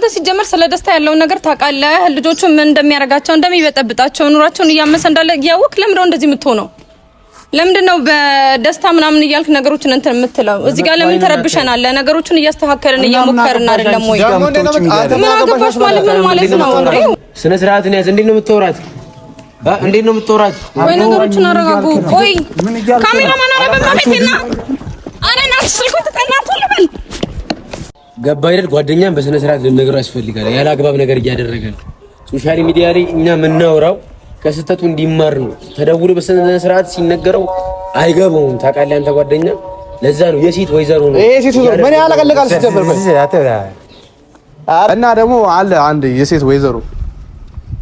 አንተ ሲጀመር ስለ ደስታ ያለውን ነገር ታውቃለህ። ልጆቹ ምን እንደሚያረጋቸው እንደሚበጠብጣቸው ኑራቸውን እያመሰ እንዳለ ያውቅ። ለምንድነው እንደዚህ የምትሆነው? ለምንድነው በደስታ ምናምን እያልክ ነገሮችን እንትን የምትለው? እዚህ ጋር ለምን ተረብሸናል? ነገሮችን እያስተካከልን እየሞከርን አይደለም ወይ? ምን አገባሽ ማለት ምን ማለት ነው? ስነ ስርዓትን ያዝ። እንዴት ነው የምትወራት? እንዴት ነው የምትወራት? ወይ ነገሮችን አረጋጉ። ቆይ ካሜራማን አረ በማለቴና አረና ስልኩ ተጠናቱ ልበል ገባ አይደል? ጓደኛም በስነ ስርዓት ልንነግረው ያስፈልጋል። ያለ አግባብ ነገር እያደረገ ነው። ሶሻል ሚዲያ ላይ እኛ የምናወራው ከስተቱ እንዲማር ነው። ተደውሎ በስነ ስርዓት ሲነገረው አይገባውም። ታውቃለህ አንተ ጓደኛ። ለዛ ነው የሴት ወይዘሮ ነው። የሴት ወይዘሮ ምን ያለቀለቃል ሲጀምር እና ደግሞ አለ አንድ የሴት ወይዘሮ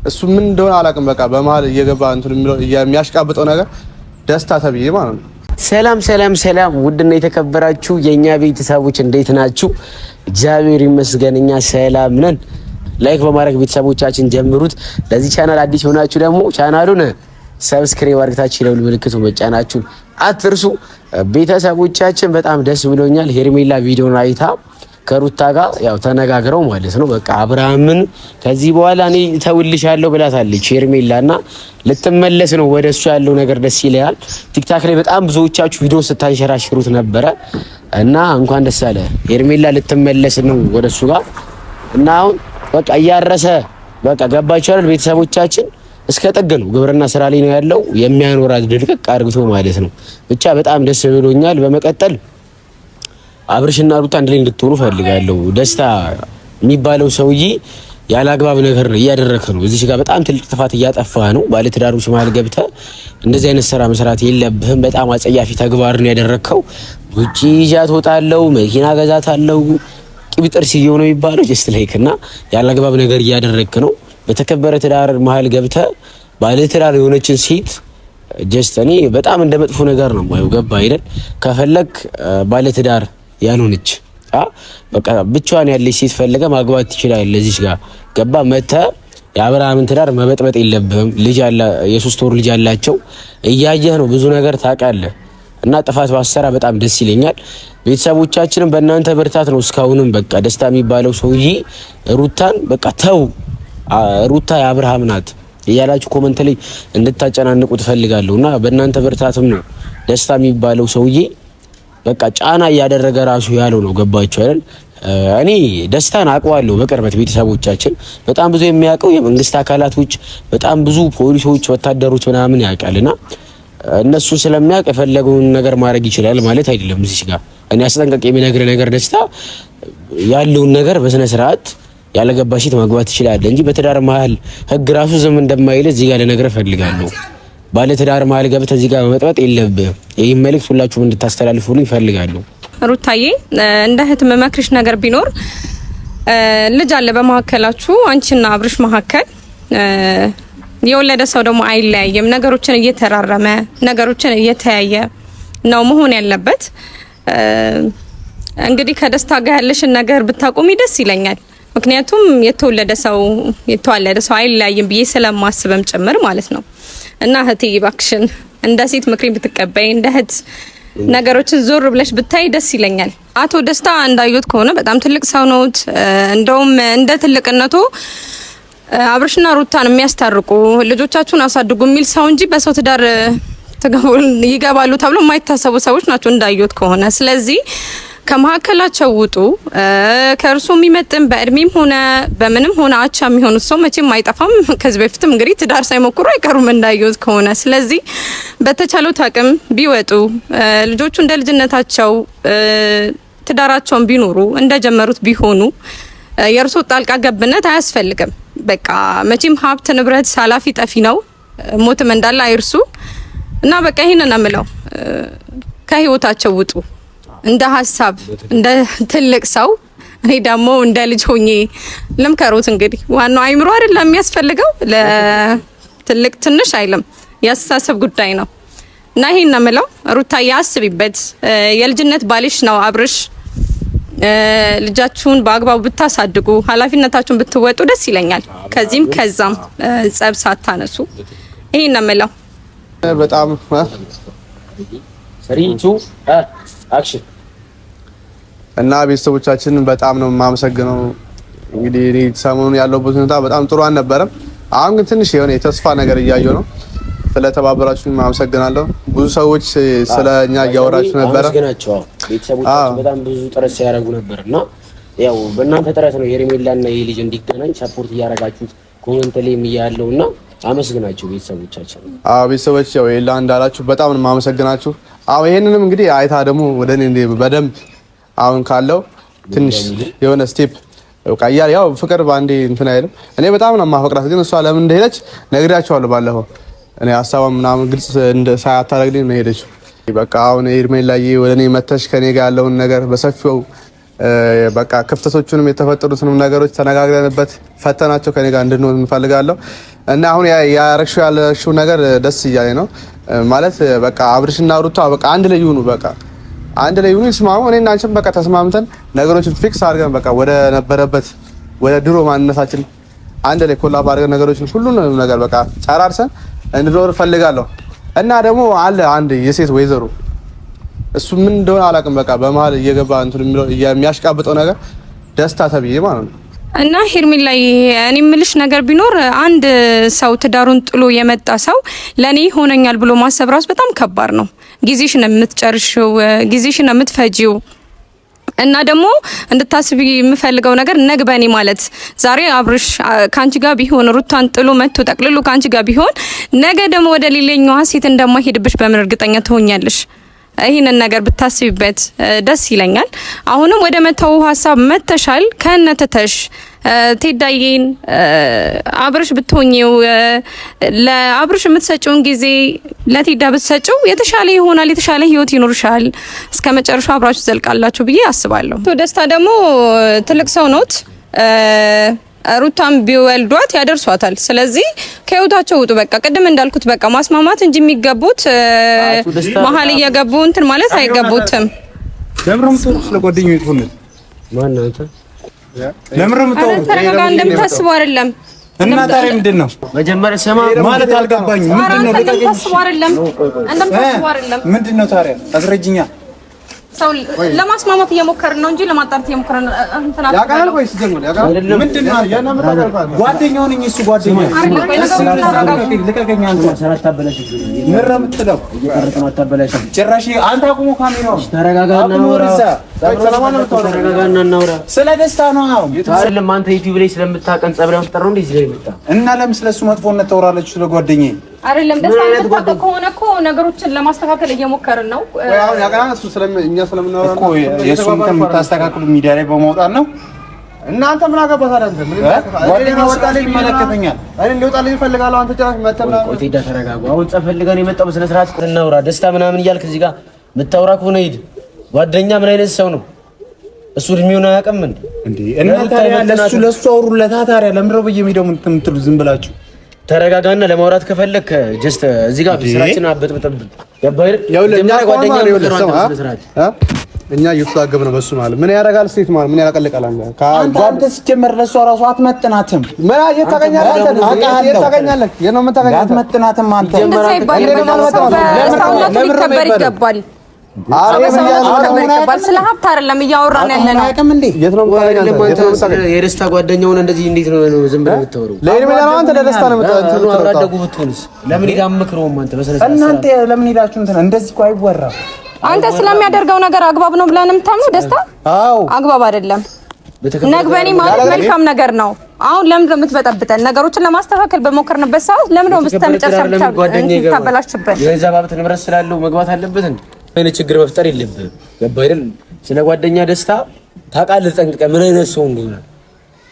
እሱ ምን እንደሆነ አላውቅም። በቃ በመሀል እየገባ እንትን የሚያሽቃብጠው ነገር ደስታ ተብዬ ማለት ነው። ሰላም ሰላም ሰላም! ውድና የተከበራችሁ የኛ ቤተሰቦች እንዴት ናችሁ? እግዚአብሔር ይመስገን እኛ ሰላም ነን። ላይክ በማድረግ ቤተሰቦቻችን ጀምሩት። ለዚህ ቻናል አዲስ ሆናችሁ ደግሞ ቻናሉን ሰብስክራይብ አድርጋችሁ ለሁሉ ምልክቱ መጫናችሁን አትርሱ። ቤተሰቦቻችን በጣም ደስ ብሎኛል። ሄርሜላ ቪዲዮን አይታ ከሩታ ጋር ያው ተነጋግረው ማለት ነው። በቃ አብርሃምን ከዚህ በኋላ እኔ ተውልሻለሁ ብላታለች ሄርሜላና ልትመለስ ነው ወደ እሱ ያለው ነገር ደስ ይላል። ቲክታክ ላይ በጣም ብዙዎቻችሁ ቪዲዮ ስታንሸራሽሩት ነበረ እና እንኳን ደስ አለ ሄርሜላ ልትመለስ ነው ወደ እሱ ጋር እና አሁን በቃ እያረሰ በቃ ገባችሁ አይደል? ቤተሰቦቻችን እስከ ጥግ ነው ግብርና ስራ ላይ ነው ያለው የሚያኖራት ድርቅቅ አርግቶ ማለት ነው። ብቻ በጣም ደስ ብሎኛል። በመቀጠል አብርሽና ሩታ አንድ ላይ እንድትሆኑ ፈልጋለሁ። ደስታ የሚባለው ሰውዬ ያለ አግባብ ነገር ነው እያደረከ ነው። እዚህ ጋር በጣም ትልቅ ጥፋት እያጠፋ ነው። ባለትዳሮች መሀል ገብተህ እንደዚህ አይነት ስራ መስራት የለብህም። በጣም አጸያፊ ተግባር ነው ያደረከው። ውጪ ይዣት እወጣለሁ፣ መኪና ገዛታለሁ፣ ቂብጥር ሲየው ነው የሚባለው ጀስት ላይክ እና ያለ አግባብ ነገር እያደረክ ነው። በተከበረ ትዳር መሀል ገብተህ ባለትዳር የሆነችን ሴት ጀስት እኔ በጣም እንደ መጥፎ ነገር ነው ማየው። ገባ አይደል? ከፈለክ ባለትዳር ያልሆነች በቃ ብቻዋን ያለች ሴት ፈልገ ማግባት ትችላለህ። እዚህ ጋር ገባ መተ የአብርሃምን ትዳር መበጥበጥ የለብህም። ልጅ አለ፣ የ3 ወር ልጅ አላቸው። እያየህ ነው ብዙ ነገር ታውቃለህ። እና ጥፋት ባሰራ በጣም ደስ ይለኛል። ቤተሰቦቻችንም በእናንተ ብርታት ነው እስካሁንም በቃ ደስታ የሚባለው ሰውዬ ሩታን በቃ ተው ሩታ የአብርሃም ናት እያላችሁ ኮመንት ላይ እንድታጨናንቁ ትፈልጋለሁ። እና በእናንተ ብርታትም ነው ደስታ የሚባለው ሰውዬ በቃ ጫና እያደረገ ራሱ ያለው ነው። ገባችሁ አይደል? እኔ ደስታን አውቀዋለሁ በቅርበት። ቤተሰቦቻችን በጣም ብዙ የሚያውቀው የመንግስት አካላቶች በጣም ብዙ ፖሊሶች፣ ወታደሮች ምናምን ያውቃልና እነሱ ስለሚያውቅ የፈለገውን ነገር ማድረግ ይችላል ማለት አይደለም። እዚህ ጋር እኔ አስጠንቀቅ የሚነግር ነገር ደስታ ያለውን ነገር በስነ ስርዓት ያለገባሽ ማግባት ይችላል እንጂ በትዳር መሀል ህግ ራሱ ዝም እንደማይል እዚህ ጋር ለነገር ፈልጋለሁ። ባለ ትዳር መሀል ገብተህ እዚህ ጋር መጥበጥ የለብህም። ይሄን መልእክት ሁላችሁም እንድታስተላልፉልኝ እፈልጋለሁ። ሩታዬ እንደ እህት መመክርሽ ነገር ቢኖር ልጅ አለ በመሀከላችሁ አንቺና አብርሽ መሀከል። የወለደ ሰው ደግሞ አይለያየም። ነገሮችን እየተራረመ ነገሮችን እየተያየ ነው መሆን ያለበት። እንግዲህ ከደስታ ጋር ያለሽን ነገር ብታቆሚ ደስ ይለኛል። ምክንያቱም የተወለደ ሰው አይለያይም ብዬ ስለማስበም ጭምር ማለት ነው። እና እህቴ እባክሽን እንደ ሴት ምክሬን ብትቀበይ፣ እንደ እህት ነገሮችን ዞር ብለሽ ብታይ ደስ ይለኛል። አቶ ደስታ እንዳዩት ከሆነ በጣም ትልቅ ሰው ነው። እንደውም እንደ ትልቅነቱ አብርሽና ሩታን የሚያስታርቁ ልጆቻችሁን አሳድጉ የሚል ሰው እንጂ በሰው ትዳር ይገባሉ ተብሎ የማይታሰቡ ሰዎች ናቸው እንዳዩት ከሆነ። ስለዚህ ከመሀከላቸው ውጡ። ከእርሱ የሚመጥን በእድሜም ሆነ በምንም ሆነ አቻ የሚሆኑት ሰው መቼም አይጠፋም። ከዚህ በፊትም እንግዲህ ትዳር ሳይሞክሩ አይቀሩም እንዳዩት ከሆነ። ስለዚህ በተቻለው አቅም ቢወጡ ልጆቹ እንደ ልጅነታቸው ትዳራቸውን ቢኖሩ እንደጀመሩት ቢሆኑ የእርሱ ጣልቃ ገብነት አያስፈልግም። በቃ መቼም ሀብት ንብረት ኃላፊ ጠፊ ነው፣ ሞትም እንዳለ አይርሱ እና በቃ ይሄንን አምለው ከህይወታቸው ውጡ። እንደ ሀሳብ እንደ ትልቅ ሰው እኔ ደግሞ እንደ ልጅ ሆኜ ልምከሩት። እንግዲህ ዋናው አይምሮ አይደለም የሚያስፈልገው፣ ለትልቅ ትንሽ አይልም፣ የአስተሳሰብ ጉዳይ ነው እና ይሄን አምለው ሩታዬ አስቢበት። የልጅነት ባልሽ ነው አብርሽ። ልጃችሁን በአግባቡ ብታሳድጉ ኃላፊነታችሁን ብትወጡ ደስ ይለኛል። ከዚህም ከዛም ጸብ ሳታነሱ ይሄን አምለው በጣም ሰሪቱ አክሽን እና ቤተሰቦቻችንን በጣም ነው የማመሰግነው። እንግዲህ እኔ ሰሞኑን ያለውበት ሁኔታ በጣም ጥሩ አልነበረም። አሁን ግን ትንሽ የሆነ የተስፋ ነገር እያየሁ ነው። ስለተባበራችሁ አመሰግናለሁ። ብዙ ሰዎች ስለኛ እያወራችሁ ነበር። አመሰግናለሁ። ቤተሰቦቻችን በጣም ብዙ ጥረት ሲያደርጉ ነበርና ያው በእናንተ ጥረት ነው ሄርሜላና ይሄ ልጅ እንዲገናኝ ሰፖርት እያደረጋችሁት ኮሜንት ላይ የሚያለውና አመስግናችሁ ቤተሰቦቻችን። ቤተሰቦች ያው ኤላ እንዳላችሁ በጣም ነው የማመሰግናችሁ። ይሄንንም እንግዲህ አይታ ደግሞ ወደ እኔ በደንብ አሁን ካለው ትንሽ የሆነ ስቴፕ ቀያር ያው ፍቅር ባንዴ እንትን አይልም። እኔ በጣም ነው የማፈቅራት፣ ግን እሷ ለምን እንደሄደች ነግሬያቸዋለሁ ባለፈው። እኔ ሀሳቧን ምናምን ግልጽ ሳያታረግልኝ ነው የሄደችው። በቃ አሁን ሄርሜላዬ ወደ እኔ መተሽ ከኔ ጋር ያለውን ነገር በሰፊው በቃ ክፍተቶቹንም የተፈጠሩትንም ነገሮች ተነጋግረንበት ፈተናቸው ከኔ ጋር እንድንሆን እንፈልጋለሁ እና አሁን ያረግሽው ነገር ደስ እያለኝ ነው ማለት በቃ አብርሽና ሩታ በቃ አንድ ላይ ይሁኑ፣ በቃ አንድ ላይ ይሁኑ፣ ይስማሙ። እኔና አንቺም በቃ ተስማምተን ነገሮችን ፊክስ አድርገን በቃ ወደ ነበረበት ወደ ድሮ ማንነታችን አንድ ላይ ኮላብ አድርገን ነገሮችን ሁሉንም ነገር በቃ ጨራርሰን እንድኖር ፈልጋለሁ እና ደግሞ አለ አንድ የሴት ወይዘሮ እሱ ምን እንደሆነ አላውቅም። በቃ በመሀል እየገባ እንትን የሚያሽቃብጠው ነገር ደስታ ተብዬ ማለት ነው። እና ሄርሜላ እኔ የምልሽ ነገር ቢኖር አንድ ሰው ትዳሩን ጥሎ የመጣ ሰው ለኔ ሆነኛል ብሎ ማሰብ ራሱ በጣም ከባድ ነው። ጊዜሽን የምትጨርሽው፣ ጊዜሽን የምትፈጂው እና ደግሞ እንድታስቢ የምፈልገው ነገር ነግበኔ ማለት ዛሬ አብርሽ ካንቺ ጋር ቢሆን ሩታን ጥሎ መጥቶ ጠቅልሎ ካንቺ ጋር ቢሆን ነገ ደግሞ ወደ ሌላኛዋ ሴት እንደማይሄድብሽ በምን እርግጠኛ ትሆኛለሽ? ይሄንን ነገር ብታስቢበት ደስ ይለኛል። አሁንም ወደ መተው ሀሳብ መተሻል ከነተተሽ ቴዳዬን አብርሽ ብትሆኚው ለአብርሽ የምትሰጪውን ጊዜ ለቴዳ ብትሰጪው የተሻለ ይሆናል፣ የተሻለ ህይወት ይኖርሻል፣ እስከ መጨረሻው አብራችሁ ዘልቃላችሁ ብዬ አስባለሁ። ደስታ ደግሞ ትልቅ ሰው ኖት፣ ሩታም ቢወልዷት ያደርሷታል። ስለዚህ ከህይወታቸው ውጡ። በቃ ቅድም እንዳልኩት በቃ ማስማማት እንጂ የሚገቡት መሀል እየገቡ እንትን ማለት አይገቡትም። ለምንም ጥሩ ስለጓደኛው ይጥፉን ማን ነው አንተ? ለምንም ጥሩ ተረጋጋ። እንደምታስበው አይደለም። እና ታዲያ ምንድን ነው መጀመሪያ ሰማ ማለት አልገባኝም። ምንድን ነው እንደምታስበው አይደለም። እንደምታስበው አይደለም። ምንድን ነው ታዲያ አስረጅኛ። ሰው ለማስማማት እየሞከርን ነው እንጂ ለማጣራት እየሞከርን እንትና ያቃል ወይስ ጀምር ያቃል ምንድን ነው ያናም ታቀርፋለህ? ጓደኛው ነኝ እሱ ጓደኛው ልቀቀኝ። አንተ ሰራት ታበላሽ ምረም ትለው እየቀረጥን አታበላሽ። ጭራሽ አንተ አቁሞ ካሜራው ተረጋጋና እናውራ። ስለ ደስታ ነው አሁን አይደለም። አንተ ዩቲዩብ ላይ ስለምታቀን ጸብረው ተጠራው እንዴ እዚህ ላይ መጣ እና ለምን ስለሱ መጥፎነት ታወራለች? ስለ ጓደኛዬ አይደለም። ደስታ የምታውቀው ከሆነ እኮ ነገሮችን ለማስተካከል እየሞከርን ነው። ወይ አሁን ያቃና እሱ እኛ ስለምናወራ እኮ የሱን የምታስተካክሉ ሚዲያ ላይ በመውጣት ነው። እናንተ ምን አገባህ ታዲያ? አንተ ምን ጓደኛው ወጣልኝ ይመለከተኛል። እኔ እንዲወጣልኝ እፈልጋለሁ። አንተ ጭራሽ መተምና ቆይ ቴዳ ተረጋጋ። አሁን ጸፈልገን የመጣው በስነ ስርዓት እናውራ። ደስታ ምናምን እያልክ እዚህ ጋር የምታወራ ከሆነ ሂድ። ጓደኛ ምን አይነት ሰው ነው እሱ? እድሜውን አያውቅም እንዴ? እና ታዲያ ለሱ አውሩለታ። ታዲያ ለምን ነው በየሚዲያው የምትሉ? ዝም ብላችሁ ተረጋጋና ለማውራት ከፈለክ ጀስት እዚህ ጋር ስራችን አበጥብጥብ ገባህ? ጓደኛ እኛ እየተሳገብ ነው በሱ ማለት ምን ያደርጋል? ሴት ማለት ምን ያቀልቃል? አንተ ሲጀመር ለሷ ራሱ አትመጥናትም። ምን ታገኛለህ? የነው ምን ታገኛለህ? አትመጥናትም። አንተ ይገባል። ስለ ሀብት አይደለም እያወራን ያለ ነው። የደስታ ጓደኛውን እንደዚህ እንዴት ነው ዝም ብለህ የምታወራው? አንተ ለደስታ ነው አብራደጉ ብትሆንስ ለምን ይጋምክረውም? አንተ በሰለሰለ እናንተ ለምን ሄዳችሁ እንትን እንደዚህ እኮ አይወራም። አንተ ስለሚያደርገው ነገር አግባብ ነው ብለህ ነው የምታምነው? ደስታ አዎ አግባብ አይደለም። ነግበኔ ማለት መልካም ነገር ነው። አሁን ለምን የምትበጠብጠን? ነገሮችን ለማስተካከል በሞከርንበት ሰዓት ለምን ነው በስተመጨረሻ የምታበላሽበት? የገንዘብ ሀብት ንብረት ስላለው መግባት አለበት እንዴ? አይነት ችግር መፍጠር የለብህም። ገባህ አይደል? ስለ ጓደኛ ደስታ ታውቃለህ ጠንቅቀህ ምን አይነት ሰው እንደሆነ።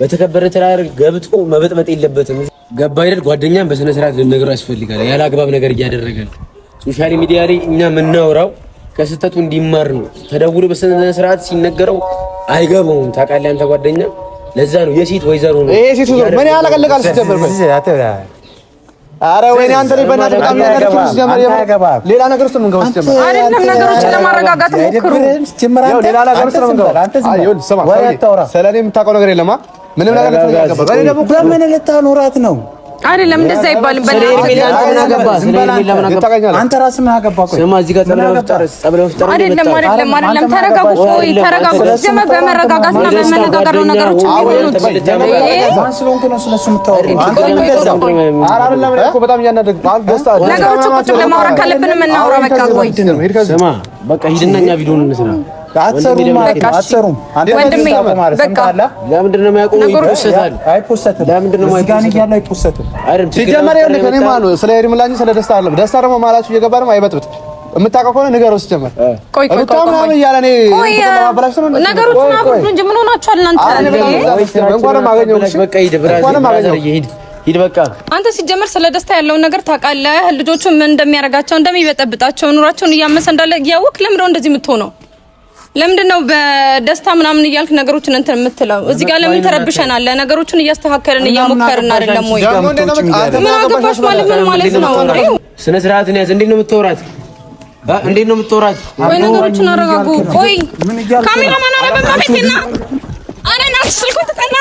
በተከበረ ትዳር ገብቶ መበጥበጥ የለበትም። ገባህ አይደል? ጓደኛም በስነ ስርዓት ልንነግረው ያስፈልጋል። ያለ አግባብ ነገር እያደረገ ነው። ሶሻል ሚዲያ ላይ እኛ የምናወራው ከስህተቱ እንዲማር ነው። ተደውሎ በስነ ስርዓት ሲነገረው አይገባውም። ታውቃለህ አንተ ጓደኛ። ለዛ ነው የሴት ወይዘሮ ነው። ይሄ ሴት ወይዘሮ ምን ያለቀልቃል ሲጀምር? አረ ወይኔ አንተ ላይ በእናትህ በጣም ነገር ሲጀምር ሌላ ነገር ውስጥ ምን ገባህ? ሲጀምር አይደለም ነገሮችን ለማረጋጋት ሞክሩ። ሌላ ነገር ውስጥ ምን ገባህ? አይሁን ስማ፣ ስለኔ የምታውቀው ነገር የለም። ምንም ነገር ልትነግረኝ አይገባም። እኔ ደግሞ በምን ልታኖራት ነው? አይደለም እንደዛ አይባልም። አንተ ራስህ ምን አገባህ? ቆይ ስማ፣ እዚህ ጋር አይደለም። ተረጋጉ። ቆይ ተረጋጉ። ጀመ በመረጋጋትና በመነጋገር ነው ነገሮች የሚሆኑት። ማን ስለሆንክ ነው ስለሱ የምታወራው? በጣም እያናደድክ ነገሮች ቁጭ ብለን ማውራት ካለብን እናውራ። በቃ ቆይ ስማ፣ በቃ ሂድና እኛ ቪዲዮውን እንስራ። አትሰሩም ማለት አትሰሩም። ወንድሜ በቃ ለምንድን ነው የማያውቀው? ይፖሰታል። አይፖሰትም። ለምንድን ነው አይፖሰትም? ሲጀመር ይኸውልህ እኔ ማለት ነው ስለ ሄርሜላ እንጂ ስለ ደስታ አይደለም። ደስታ ደግሞ ማላችሁ እየገባ ደግሞ አይበጥብጥ። የምታውቀው ከሆነ ንገረው። ሲጀመር ቆይ ነገሮችን አብሩ እንጂ ምን ሆናችኋል እናንተ? እንኳንም አገኘው። በቃ ሂድ ብራዘር፣ ሂድ በቃ። አንተ ሲጀመር ስለ ደስታ ያለውን ነገር ታውቃለህ። ልጆቹ ምን እንደሚያረጋቸው እንደሚበጠብጣቸው ኑሯቸውን እያመሰ እንዳለ እያወቅህ ለምንድን ነው እንደዚህ የምትሆነው? ለምንድን ነው በደስታ ምናምን እያልክ ነገሮችን እንትን የምትለው? እዚህ ጋር ለምን ተረብሸናል? ነገሮችን እያስተካከልን እየሞከርን አይደለም ወይ? ምን አገባሽ ማለት ምን ማለት ነው? ስነ ስርዓትን ያዝ። እንዴት ነው የምትወራት? እንዴት ነው የምትወራት? ወይ ነገሮችን አረጋጉ። ቆይ ካሜራማን አረጋጋ። ቤቴና አረና ስልኩ ተጠና